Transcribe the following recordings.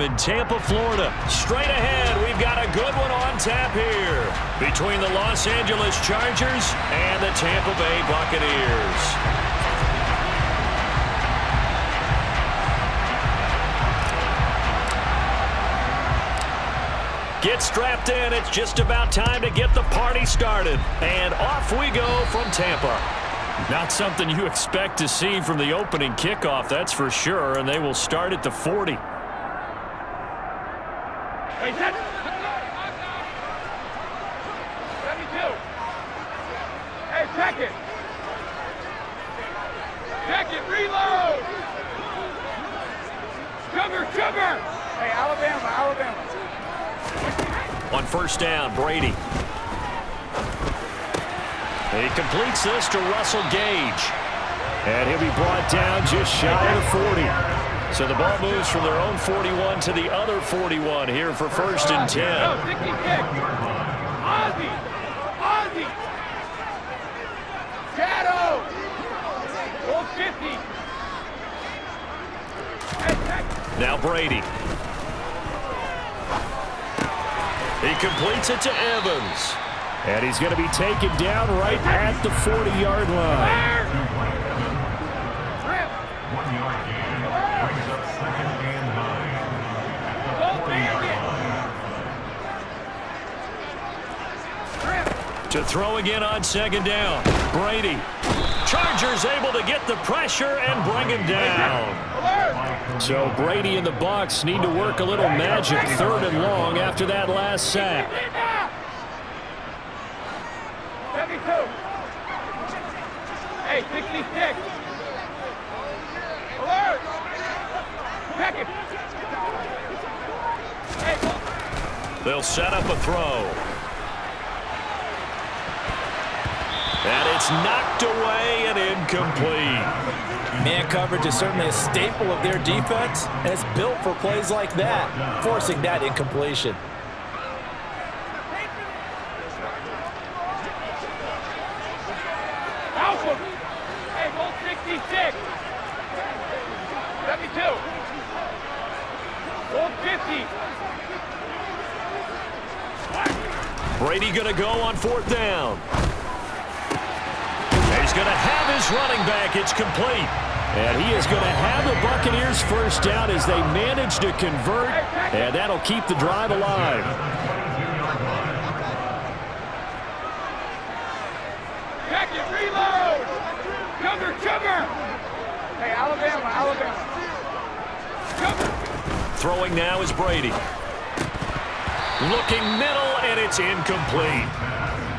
in Tampa, Florida. Straight ahead, we've got a good one on tap here between the Los Angeles Chargers and the Tampa Bay Buccaneers. Get strapped in. It's just about time to get the party started. And off we go from Tampa. Not something you expect to see from the opening kickoff, that's for sure. And they will start at the 40. Hey, set. 72. Hey, check it. Check it. Reload. Sugar. Hey, Alabama. On first down, Brady. He completes this to Russell Gage. And he'll be brought down just shy of the 40. So the ball moves from their own 41 to the other 41 here for first and 10. Ozzie. Shadow. 50. Now Brady. He completes it to Evans. And he's going to be taken down right at the 40-yard line. 1 yard gain brings up second and 9. To throw again on second down. Brady. Chargers able to get the pressure and bring him down. So Brady and the Bucs need to work a little magic third and long after that last sack. 72. Hey, 66. Alert. Check it. Hey. They'll set up a throw. And it's knocked away and incomplete. Man coverage is certainly a staple of their defense, and it's built for plays like that, forcing that incompletion. Alpha. Hey, 166. 72. 150. Brady going to go on fourth down. He's going to have his running back. It's complete. And he is going to have the Buccaneers first down as they manage to convert. And that'll keep the drive alive. Check it. Reload. Sugar. Hey, Alabama. Sugar. Throwing now is Brady. Looking middle, and it's incomplete.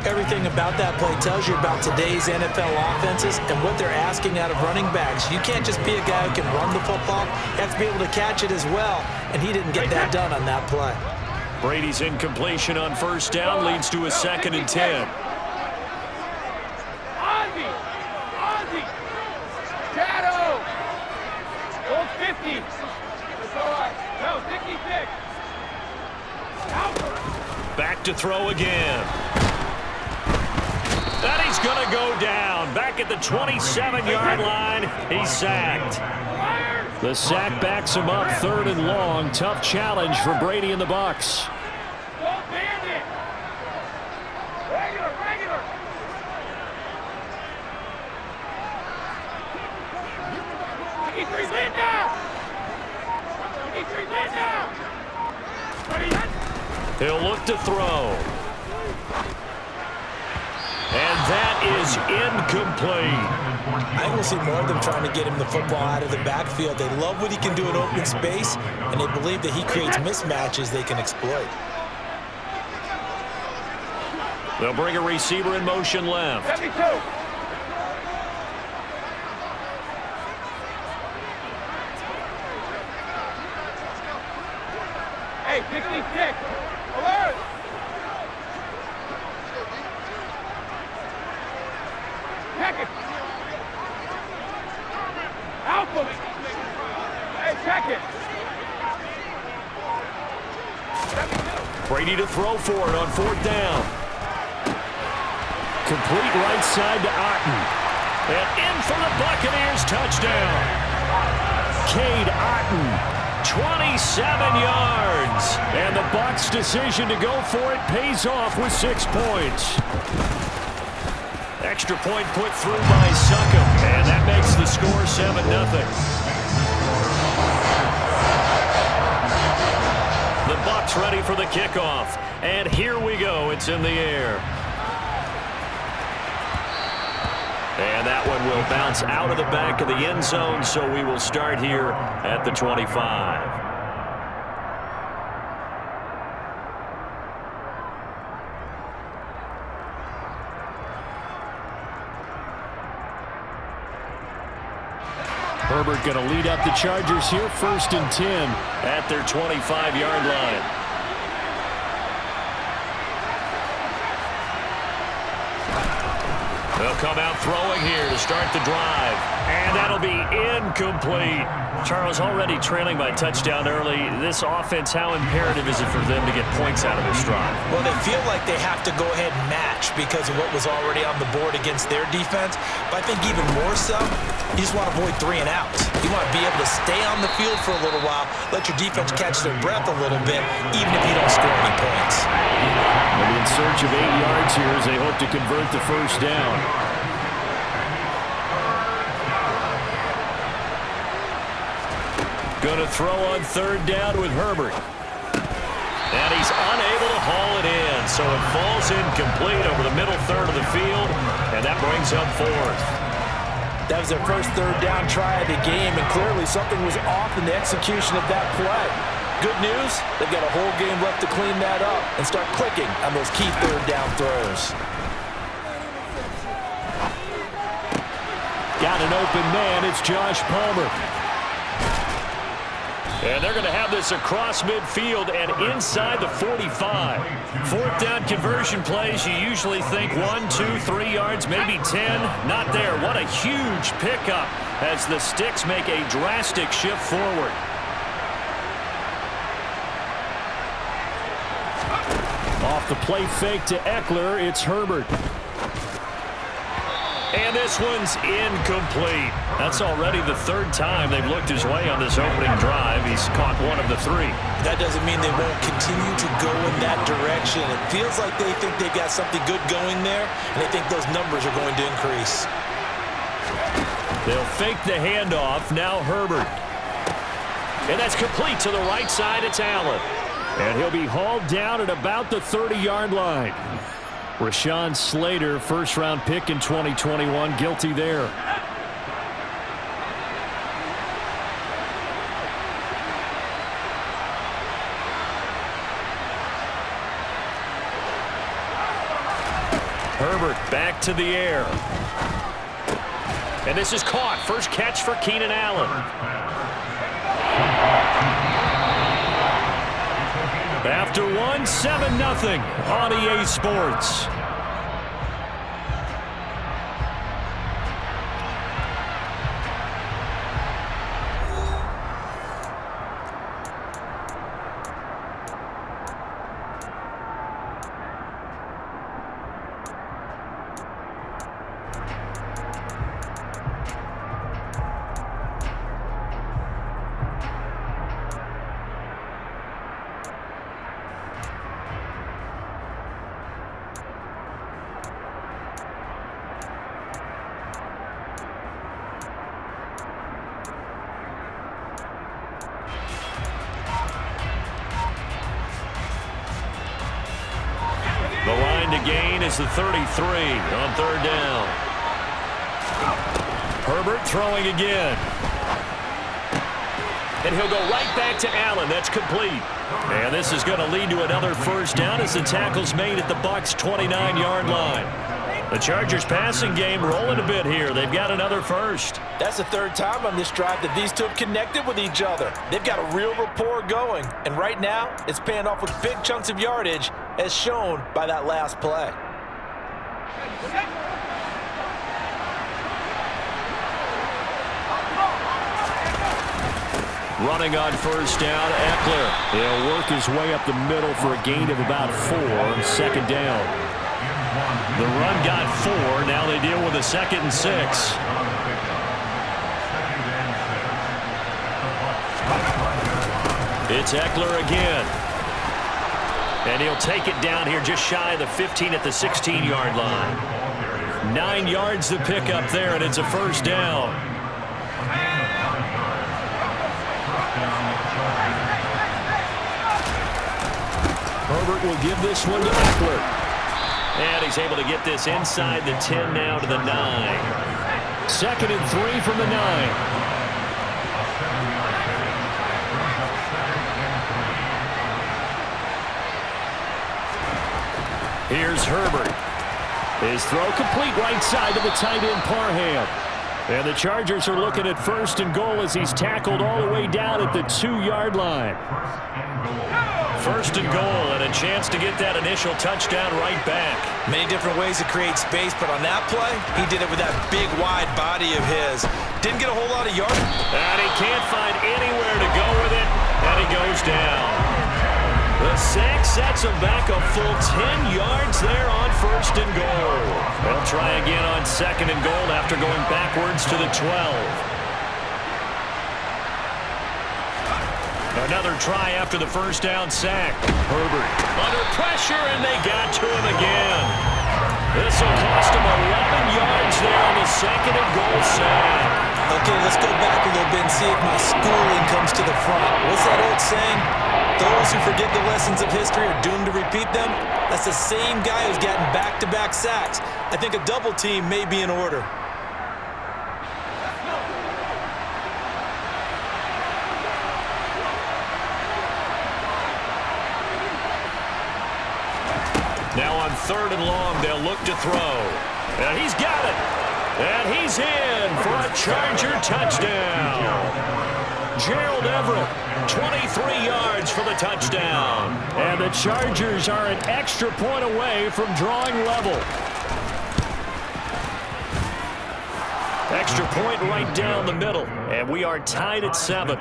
Everything about that play tells you about today's NFL offenses and what they're asking out of running backs. You can't just be a guy who can run the football. You have to be able to catch it as well, and he didn't get that done on that play. Brady's incompletion on first down leads to a second and 10. Ozzie. Shadow. 50. That's all right. No, 66. Back to throw again. And he's going to go down. Back at the 27-yard line, he's sacked. The sack backs him up third and long. Tough challenge for Brady and the Bucs. Regular. He'll look to throw. And that is incomplete. I will see more of them trying to get him the football out of the backfield. They love what he can do in open space, and they believe that he creates mismatches they can exploit. They'll bring a receiver in motion left. 72. Hey, 66. Alert. Check it. Alpha. Hey, check it. 72. Brady to throw for it on fourth down. Complete right side to Otten. And in for the Buccaneers touchdown. Cade Otten 27 yards. And the Bucs' decision to go for it pays off with 6 points. Extra point put through by Succop, and that makes the score 7-0. The Bucs ready for the kickoff, and here we go. It's in the air. And that one will bounce out of the back of the end zone, so we will start here at the 25. Herbert going to lead up the Chargers here, 1st and 10 at their 25-yard line. They'll come out throwing here to start the drive. And that'll be incomplete. Charles, already trailing by touchdown early. This offense, how imperative is it for them to get points out of this drive? Well, they feel like they have to go ahead and match because of what was already on the board against their defense. But I think even more so, you just want to avoid 3 and outs. You want to be able to stay on the field for a little while, let your defense catch their breath a little bit, even if you don't score any points. They'll be in search of 8 yards here as they hope to convert the first down. Going to throw on 3rd down with Herbert. And he's unable to haul it in, so it falls incomplete over the middle third of the field, and that brings up 4th. That was their first 3rd down try of the game, and clearly something was off in the execution of that play. Good news, they've got a whole game left to clean that up and start clicking on those key 3rd down throws. Got an open man, it's Josh Palmer. And they're going to have this across midfield and inside the 45. 4th down conversion plays, you usually think 1, 2, 3 yards, maybe 10. Not there. What a huge pickup as the Sticks make a drastic shift forward. Off the play fake to Eckler, it's Herbert. And this one's incomplete. That's already the 3rd time they've looked his way on this opening drive. He's caught 1 of the 3. That doesn't mean they won't continue to go in that direction. It feels like they think they've got something good going there, and they think those numbers are going to increase. They'll fake the handoff. Now Herbert. And that's complete to the right side. It's Allen. And he'll be hauled down at about the 30-yard line. Rashawn Slater, 1st-round pick in 2021, guilty there. Herbert back to the air. And this is caught. First catch for Keenan Allen. After 1, 7-0 on EA Sports. The line to gain is the 33 on 3rd down. Herbert throwing again. And he'll go right back to Allen. That's complete. And this is going to lead to another 1st down as the tackle's made at the Bucs' 29-yard line. The Chargers passing game rolling a bit here. They've got another 1st. That's the 3rd time on this drive that these two have connected with each other. They've got a real rapport going. And right now, it's paying off with big chunks of yardage, as shown by that last play. Running on 1st down, Eckler. He'll work his way up the middle for a gain of about 4 on 2nd down. The run got 4. Now they deal with a 2nd and 6. It's Eckler again. And he'll take it down here just shy of the 15 at the 16-yard line. 9 yards to pick up there, and it's a first down. Herbert will give this one to Eckler. And he's able to get this inside the 10 now to the 9. 2nd and 3 from the 9. Here's Herbert. His throw complete right side to the tight end Parham. And the Chargers are looking at 1st and goal as he's tackled all the way down at the 2-yard line. 1st and goal and a chance to get that initial touchdown right back. Many different ways to create space, but on that play, he did it with that big, wide body of his. Didn't get a whole lot of yards. And he can't find anywhere to go with it, and he goes down. The sack sets him back a full 10 yards there on 1st and goal. They'll try again on 2nd and goal after going backwards to the 12. Another try after the first down sack. Herbert under pressure, and they got to him again. This will cost him 11 yards there on the 2nd and goal sack. Okay, let's go back a little bit and see if my schooling comes to the front. What's that old saying? Those who forget the lessons of history are doomed to repeat them. That's the same guy who's gotten back-to-back sacks. I think a double team may be in order. Now on 3rd and long, they'll look to throw. And he's got it. And he's in for a Charger touchdown. Gerald Everett, 23 yards for the touchdown. And the Chargers are an extra point away from drawing level. Extra point right down the middle. And we are tied at 7.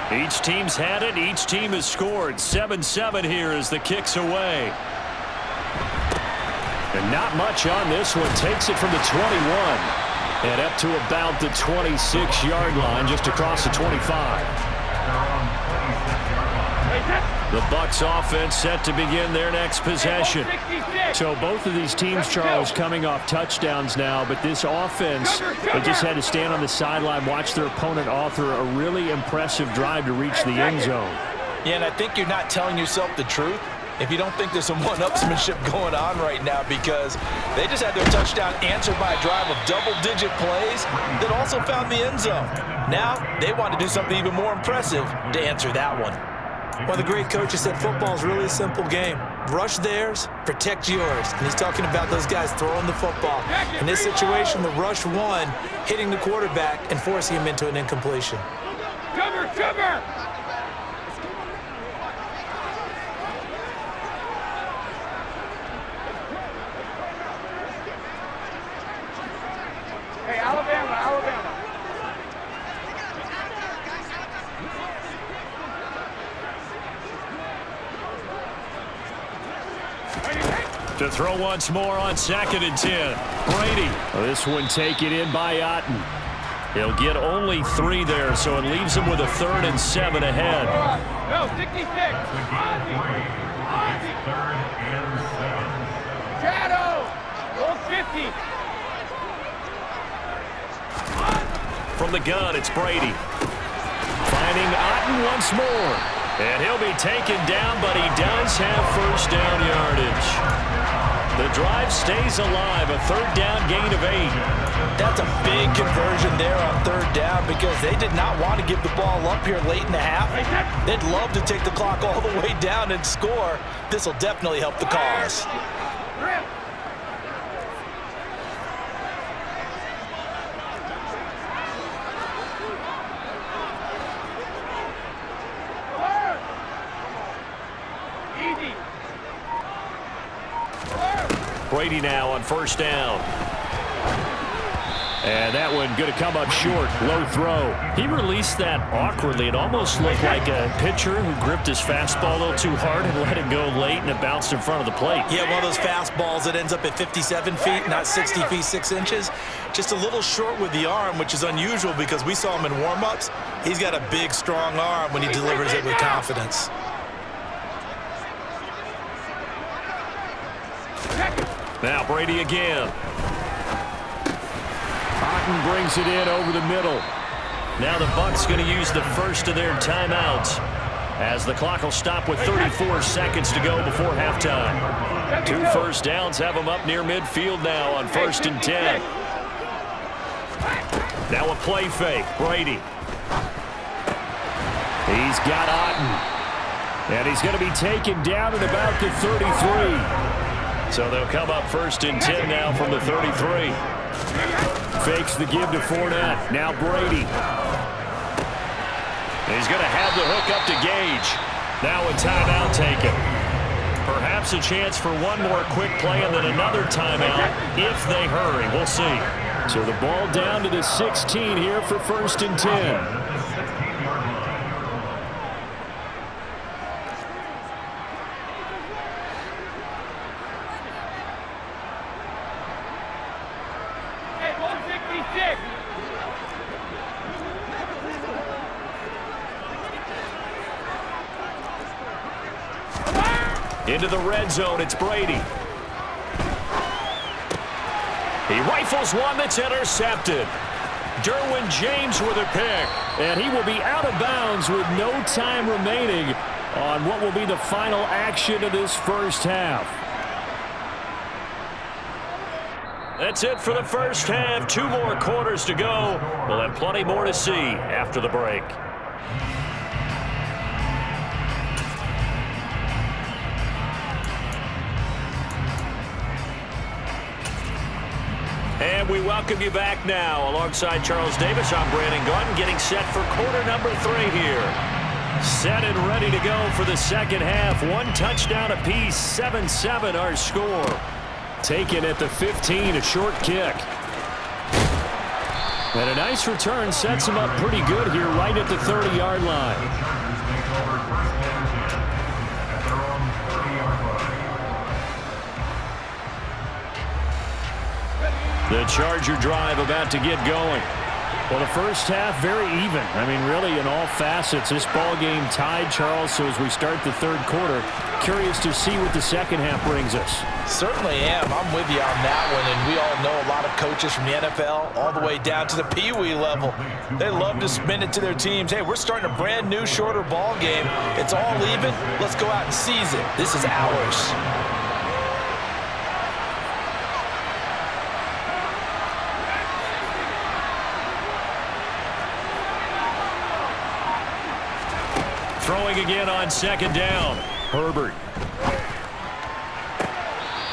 Each team's had it. Each team has scored. 7-7 here as the kick's away. And not much on this one. Takes it from the 21 and up to about the 26-yard line, just across the 25. The Bucs offense set to begin their next possession. So both of these teams, Charles, coming off touchdowns now, but this offense, they just had to stand on the sideline, watch their opponent author a really impressive drive to reach the end zone. Yeah, and I think you're not telling yourself the truth if you don't think there's some one-upsmanship going on right now, because they just had their touchdown answered by a drive of double-digit plays that also found the end zone. Now they want to do something even more impressive to answer that one. One of the great coaches said football is really a simple game. Rush theirs, protect yours. And he's talking about those guys throwing the football. In this situation, the rush one, hitting the quarterback and forcing him into an incompletion. Cover, cover! Hey, Alabama, Alabama. To throw once more on 2nd and 10. Brady. This one taken in by Otten. He'll get only 3 there, so it leaves him with a 3rd and 7 ahead. No, 66. Third and 7. Shadow. Old 50. From the gun, it's Brady. Finding Otten once more. And he'll be taken down, but he does have first down yardage. The drive stays alive, a 3rd down gain of 8. That's a big conversion there on 3rd down, because they did not want to give the ball up here late in the half. They'd love to take the clock all the way down and score. This will definitely help the cause. Brady now on 1st down. And that one going to come up short. Low throw. He released that awkwardly. It almost looked like a pitcher who gripped his fastball a little too hard and let it go late, and it bounced in front of the plate. Yeah, one of those fastballs that ends up at 57 feet, not 60 feet, 6 inches. Just a little short with the arm, which is unusual because we saw him in warm-ups. He's got a big, strong arm when he delivers it with confidence. Now Brady again. Otten brings it in over the middle. Now the Bucs going to use the first of their timeouts as the clock will stop with 34 seconds to go before halftime. 2 first downs have them up near midfield now on 1st and 10. Now a play fake. Brady. He's got Otten. And he's going to be taken down at about the 33. So they'll come up 1st and 10 now from the 33. Fakes the give to Fournette. Now Brady. He's going to have the hook up to Gage. Now a timeout taken. Perhaps a chance for one more quick play and then another timeout if they hurry. We'll see. So the ball down to the 16 here for 1st and 10. Into the red zone, it's Brady. He rifles one that's intercepted. Derwin James with a pick. And he will be out of bounds with no time remaining on what will be the final action of this first half. That's it for the first half. 2 more quarters to go. We'll have plenty more to see after the break. And we welcome you back now. Alongside Charles Davis, I'm Brandon Gunn, getting set for quarter number 3 here. Set and ready to go for the second half. 1 touchdown apiece, 7-7 our score. Taken at the 15, a short kick. And a nice return sets him up pretty good here right at the 30-yard line. The Charger drive about to get going. Well, the first half very even. I mean, really in all facets. This ball game tied, Charles. So as we start the 3rd quarter, curious to see what the second half brings us. Certainly am. I'm with you on that one. And we all know a lot of coaches from the NFL all the way down to the Pee Wee level. They love to spin it to their teams. Hey, we're starting a brand new, shorter ball game. It's all even. Let's go out and seize it. This is ours. Throwing again on 2nd down. Herbert.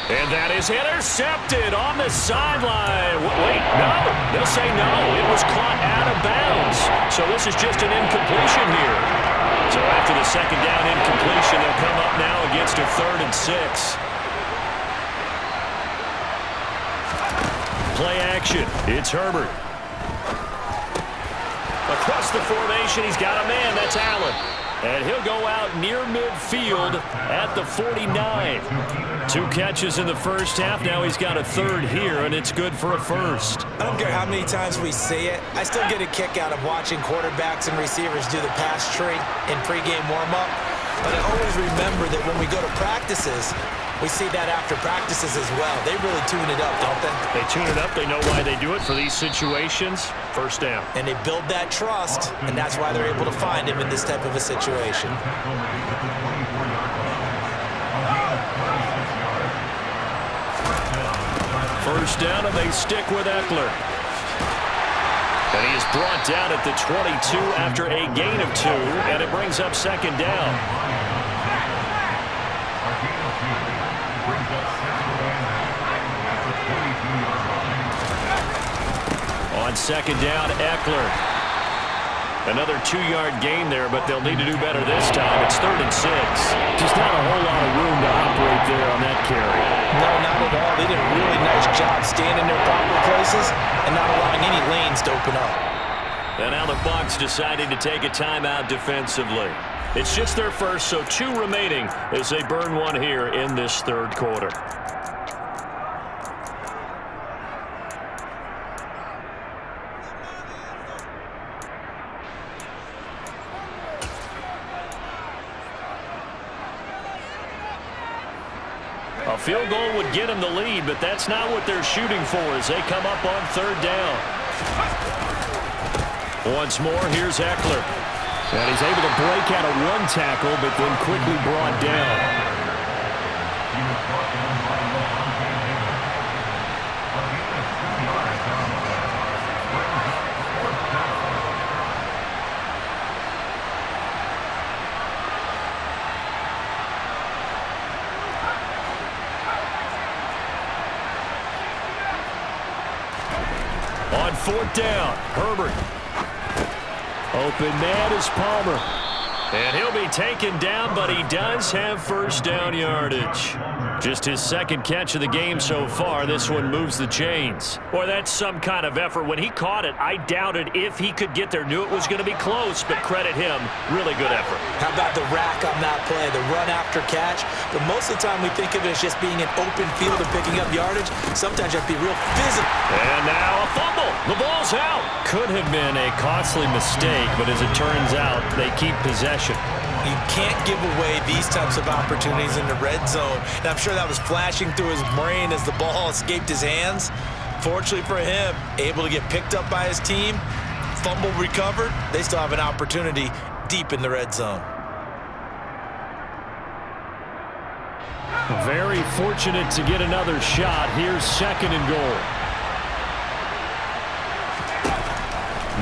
And that is intercepted on the sideline. Wait, no. They'll say no. It was caught out of bounds. So this is just an incompletion here. So after the 2nd down incompletion, they'll come up now against a 3rd and 6. Play action. It's Herbert. Across the formation, he's got a man. That's Allen. And he'll go out near midfield at the 49. 2 catches in the first half. Now he's got a 3rd here, and it's good for a 1st. I don't care how many times we say it. I still get a kick out of watching quarterbacks and receivers do the pass tree in pregame warm-up. But I always remember that when we go to practices, we see that after practices as well. They really tune it up, don't they? They tune it up. They know why they do it for these situations. 1st down. And they build that trust, and that's why they're able to find him in this type of a situation. 1st down, and they stick with Eckler. And he is brought down at the 22 after a gain of 2, and it brings up 2nd down. On 2nd down, Eckler. Another 2-yard gain there, but they'll need to do better this time. It's 3rd and 6. Just not a whole lot of room to operate there on that carry. No, not at all. They did a really nice job staying in their proper places and not allowing any things to open up. And now the Bucs deciding to take a timeout defensively. It's just their first, so 2 remaining as they burn one here in this third quarter. A field goal would get them the lead, but that's not what they're shooting for as they come up on third down. Once more, here's Eckler. And he's able to break out of 1 tackle, but then quickly brought down. He was brought down by Buccaneers. A gain of 2 yards on the play. Brings up 4th down. On 4th down, Herbert. Open man is Palmer. And he'll be taken down, but he does have first down yardage. Just his 2nd catch of the game so far. This one moves the chains. Boy, that's some kind of effort. When he caught it, I doubted if he could get there. Knew it was going to be close, but credit him. Really good effort. How about the rack on that play, the run after catch? But most of the time we think of it as just being an open field and picking up yardage. Sometimes you have to be real physical. And now a fumble. The ball's out. Could have been a costly mistake, but as it turns out, they keep possession. You can't give away these types of opportunities in the red zone. And I'm sure that was flashing through his brain as the ball escaped his hands. Fortunately for him, able to get picked up by his team, fumble recovered. They still have an opportunity deep in the red zone. Very fortunate to get another shot. Here's 2nd and goal.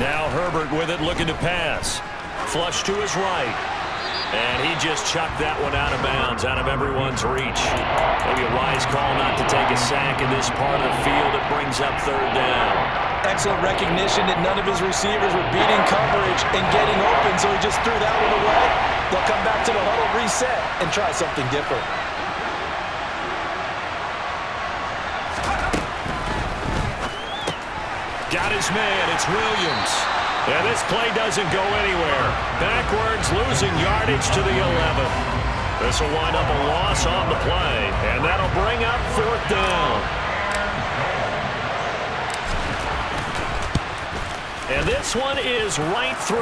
Now Herbert with it, looking to pass. Flush to his right. And he just chucked that one out of bounds, out of everyone's reach. Maybe a wise call not to take a sack in this part of the field. It brings up 3rd down. Excellent recognition that none of his receivers were beating coverage and getting open, so he just threw that one away. They'll come back to the huddle, reset, and try something different. Got his man. It's Williams. And this play doesn't go anywhere. Backwards, losing yardage to the 11. This will wind up a loss on the play, and that'll bring up 4th down. And this one is right through.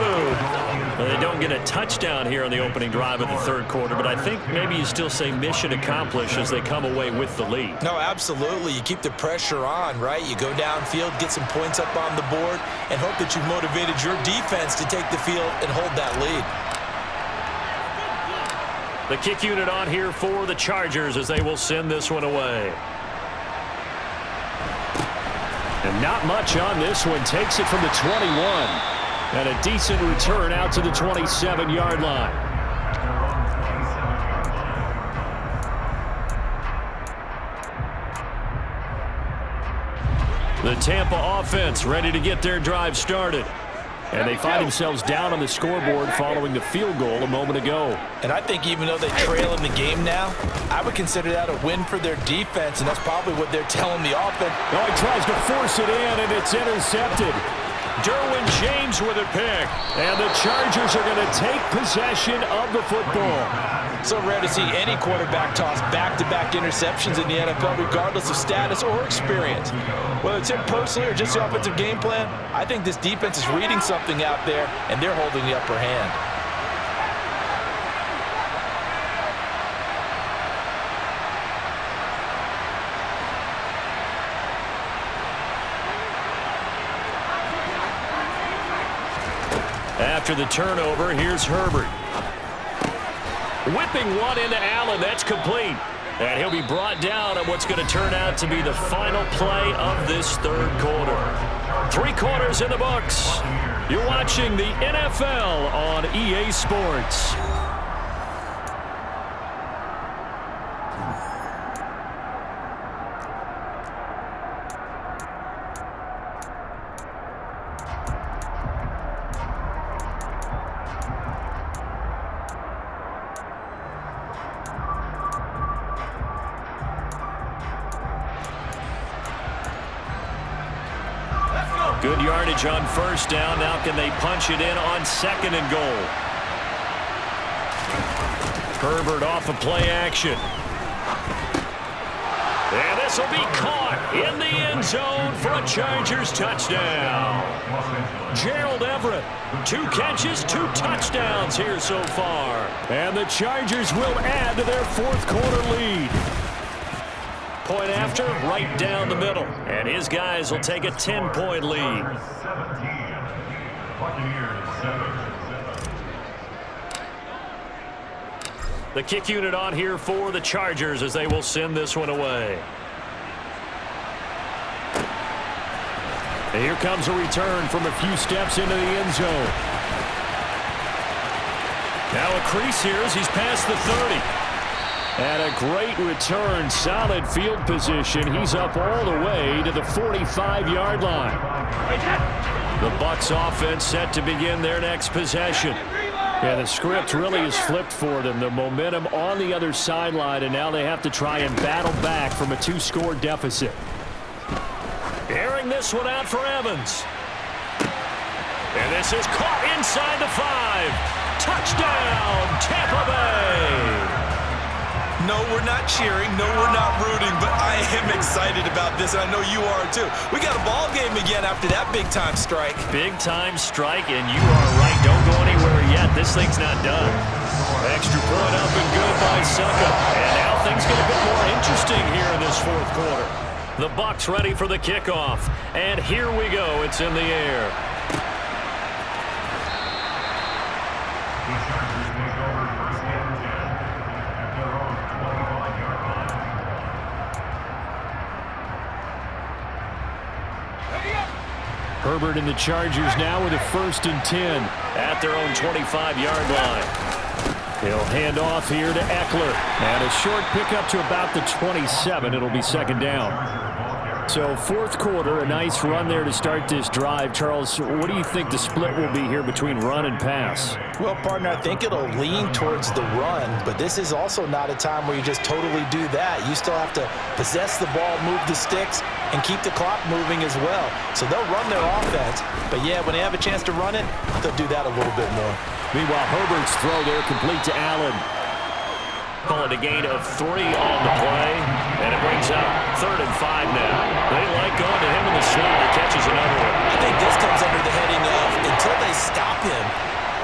Well, they don't get a touchdown here on the opening drive of the third quarter, but I think maybe you still say mission accomplished as they come away with the lead. No, absolutely. You keep the pressure on, right? You go downfield, get some points up on the board, and hope that you've motivated your defense to take the field and hold that lead. The kick unit on here for the Chargers as they will send this one away. And not much on this one. Takes it from the 21. And a decent return out to the 27-yard line. The Tampa offense ready to get their drive started. And they find themselves down on the scoreboard following the field goal a moment ago. And I think even though they trail in the game now, I would consider that a win for their defense, and that's probably what they're telling the offense. Oh, he tries to force it in, and it's intercepted. Derwin James with a pick. And the Chargers are going to take possession of the football. So rare to see any quarterback toss back-to-back interceptions in the NFL, regardless of status or experience. Whether it's him personally or just the offensive game plan, I think this defense is reading something out there, and they're holding the upper hand. After the turnover, here's Herbert. Whipping one into Allen. That's complete. And he'll be brought down on what's going to turn out to be the final play of this third quarter. 3 quarters in the books. You're watching the NFL on EA Sports. Good yardage on first down. Now can they punch it in on 2nd and goal? Herbert off of play action. And this will be caught in the end zone for a Chargers touchdown. Gerald Everett, 2 catches, 2 touchdowns here so far. And the Chargers will add to their 4th quarter lead. Point after, right down the middle. And his guys will take a 10-point lead. Buccaneers 7. The kick unit on here for the Chargers as they will send this one away. And here comes a return from a few steps into the end zone. Now a crease here as he's past the 30. And a great return, solid field position. He's up all the way to the 45-yard line. The Bucs offense set to begin their next possession. Yeah, the script really is flipped for them. The momentum on the other sideline, and now they have to try and battle back from a 2-score deficit. Airing this one out for Evans. And this is caught inside the 5. Touchdown, Tampa Bay. No, we're not cheering. No, we're not rooting, but I am excited about this, and I know you are too. We got a ball game again after that big-time strike. Big-time strike, and you are right. Don't go anywhere yet. This thing's not done. Extra point up and good by Succa. And now things get a bit more interesting here in this 4th quarter. The Bucs ready for the kickoff. And here we go. It's in the air. The Chargers take over 1st and 10 at their own 25-yard line. Herbert and the Chargers now with a 1st and 10 at their own 25-yard line. He'll hand off here to Eckler. And a short pickup to about the 27. It'll be 2nd down. So 4th quarter, a nice run there to start this drive. Charles, what do you think the split will be here between run and pass? Well, partner, I think it'll lean towards the run, but this is also not a time where you just totally do that. You still have to possess the ball, move the sticks, and keep the clock moving as well. So they'll run their offense, but yeah, when they have a chance to run it, they'll do that a little bit more. Meanwhile, Herbert's throw there complete to Allen. Call it a gain of 3 on the play, and it brings up 3rd and 5 now. They like going to him in the slot. He catches another one. I think this comes under the heading of until they stop him,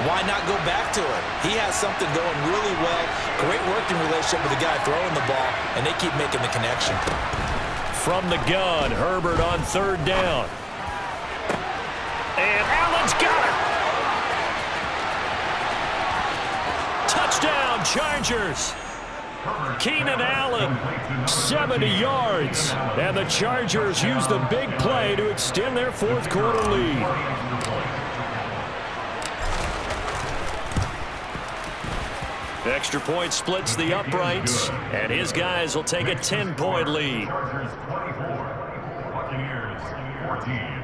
why not go back to it? He has something going really well, great working relationship with the guy throwing the ball, and they keep making the connection. From the gun, Herbert on 3rd down. And Allen's got it. Touchdown, Chargers. Keenan Allen, 70 yards. And the Chargers use the big play to extend their 4th quarter lead. Extra point splits the uprights, and his guys will take a 10-point lead. Chargers 24, Buccaneers 14.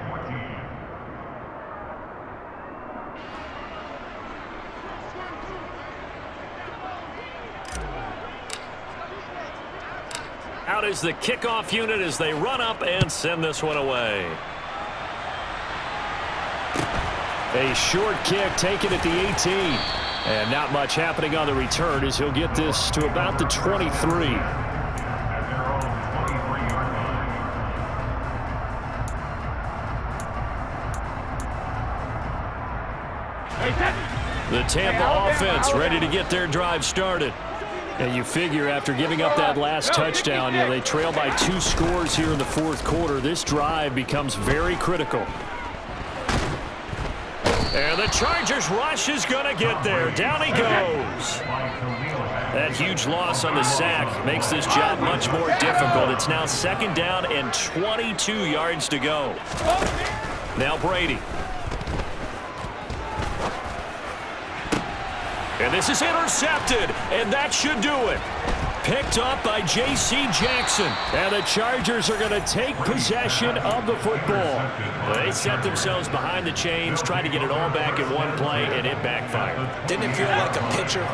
Out is the kickoff unit as they run up and send this one away. A short kick taken at the 18. And not much happening on the return as he'll get this to about the 23. At their own 23-yard line. The Tampa offense ready to get their drive started. And you figure after giving up that last touchdown, they trail by 2 scores here in the 4th quarter. This drive becomes very critical. And the Chargers rush is going to get there. Down he goes. That huge loss on the sack makes this job much more difficult. It's now 2nd down and 22 yards to go. Now Brady. And this is intercepted, and that should do it. Picked up by J.C. Jackson. And the Chargers are going to take possession of the football. They set themselves behind the chains, try to get it all back in one play, and it backfired. Didn't it feel like a pitcher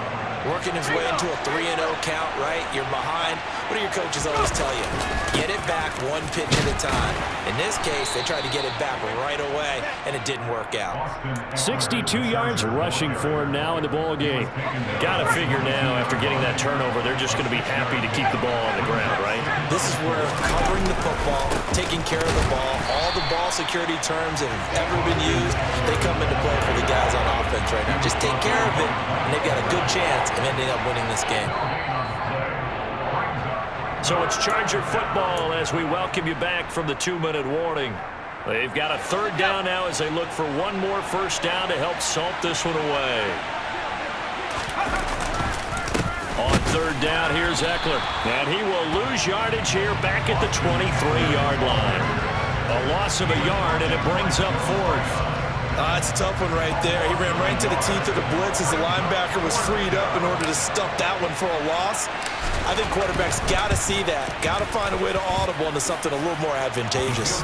working his way into a 3-0 count, right? You're behind. What do your coaches always tell you? Get it back one pitch at a time. In this case, they tried to get it back right away, and it didn't work out. 62 yards rushing for him now in the ball game. Got to figure now, after getting that turnover, they're just going to be happy to keep the ball on the ground, right? This is where covering the football, taking care of the ball, all the ball security terms that have ever been used, they come into play for the guys on offense right now. Just take care of it, and they've got a good chance of ending up winning this game. So it's Charger football as we welcome you back from the 2-minute warning. They've got a third down now as they look for one more first down to help salt this one away. On third down, here's Eckler. And he will lose yardage here back at the 23-yard line. A loss of a yard, and it brings up fourth. It's a tough one right there. He ran right into the teeth of the blitz as the linebacker was freed up in order to stuff that one for a loss. I think quarterbacks got to see that. Got to find a way to audible into something a little more advantageous.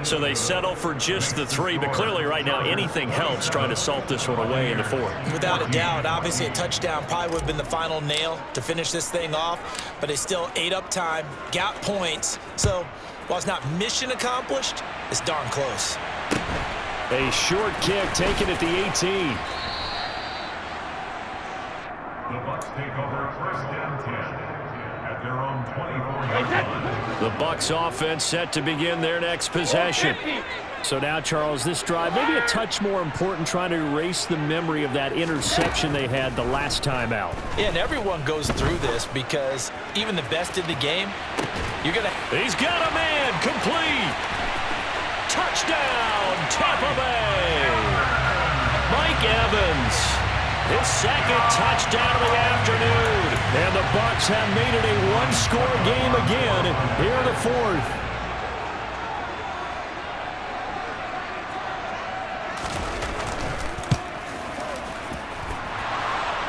So they settle for just the 3, but clearly right now anything helps trying to salt this one away in the fourth. Without a doubt, obviously a touchdown probably would have been the final nail to finish this thing off, but they still ate up time, got points. So while it's not mission accomplished, it's darn close. A short kick taken at the 18. The Bucs take over first and 10 at their own 24-yard line. The Bucs offense set to begin their next possession. So now, Charles, this drive maybe a touch more important, trying to erase the memory of that interception they had the last time out. Yeah, and everyone goes through this because even the best in the game, you're going to... He's got a man, complete. Touchdown, Tampa Bay. Mike Evans, his second touchdown of the afternoon. And the Bucs have made it a one-score game again here in the fourth.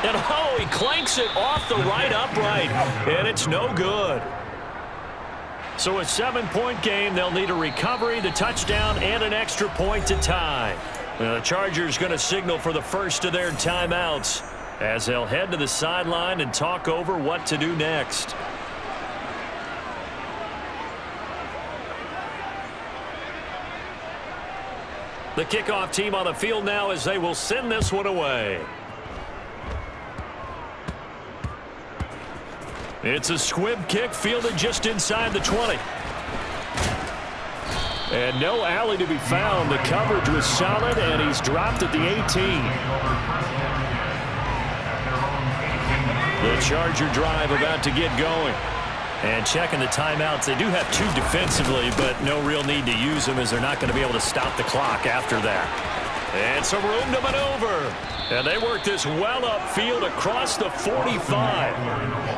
And oh, he clanks it off the right upright, and it's no good. So a 7-point game. They'll need a recovery, the touchdown, and an extra point to tie. The Chargers going to signal for the first of their timeouts as they'll head to the sideline and talk over what to do next. The kickoff team on the field now as they will send this one away. It's a squib kick fielded just inside the 20. And no alley to be found. The coverage was solid, and he's dropped at the 18. The Charger drive about to get going. And checking the timeouts. They do have 2 defensively, but no real need to use them as they're not going to be able to stop the clock after that. And some room to maneuver. And they work this well upfield across the 45.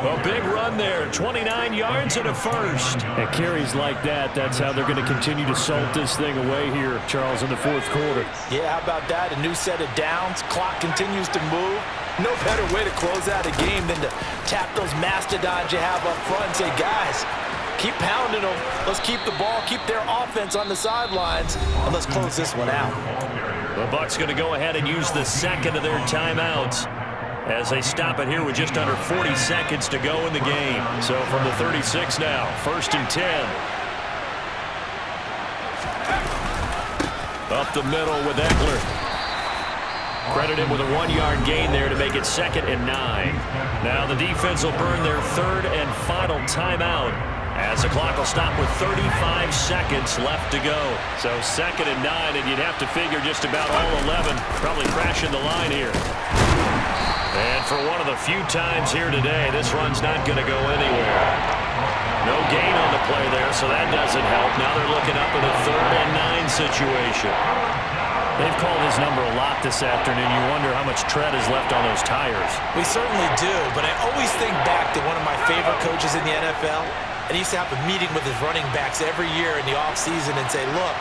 A big run there, 29 yards and a first. And carries like that, that's how they're going to continue to salt this thing away here, Charles, in the fourth quarter. Yeah, how about that? A new set of downs. Clock continues to move. No better way to close out a game than to tap those mastodons you have up front and say, guys, keep pounding them. Let's keep the ball, keep their offense on the sidelines, and let's close this one out. The Bucs going to go ahead and use the second of their timeouts as they stop it here with just under 40 seconds to go in the game. So from the 36 now, first and 10. Up the middle with Eckler. Credit him with a 1-yard gain there to make it 2nd and 9. Now the defense will burn their third and final timeout as the clock will stop with 35 seconds left to go. So 2nd and 9, and you'd have to figure just about all 11 probably crashing the line here. And for one of the few times here today, this run's not going to go anywhere. No gain on the play there, so that doesn't help. Now they're looking up in a 3rd and 9 situation. They've called his number a lot this afternoon. You wonder how much tread is left on those tires. We certainly do, but I always think back to one of my favorite coaches in the NFL. And he used to have a meeting with his running backs every year in the offseason and say, look,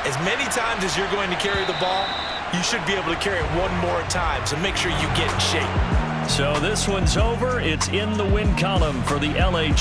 as many times as you're going to carry the ball, you should be able to carry it one more time, so make sure you get in shape. So this one's over. It's in the win column for the LA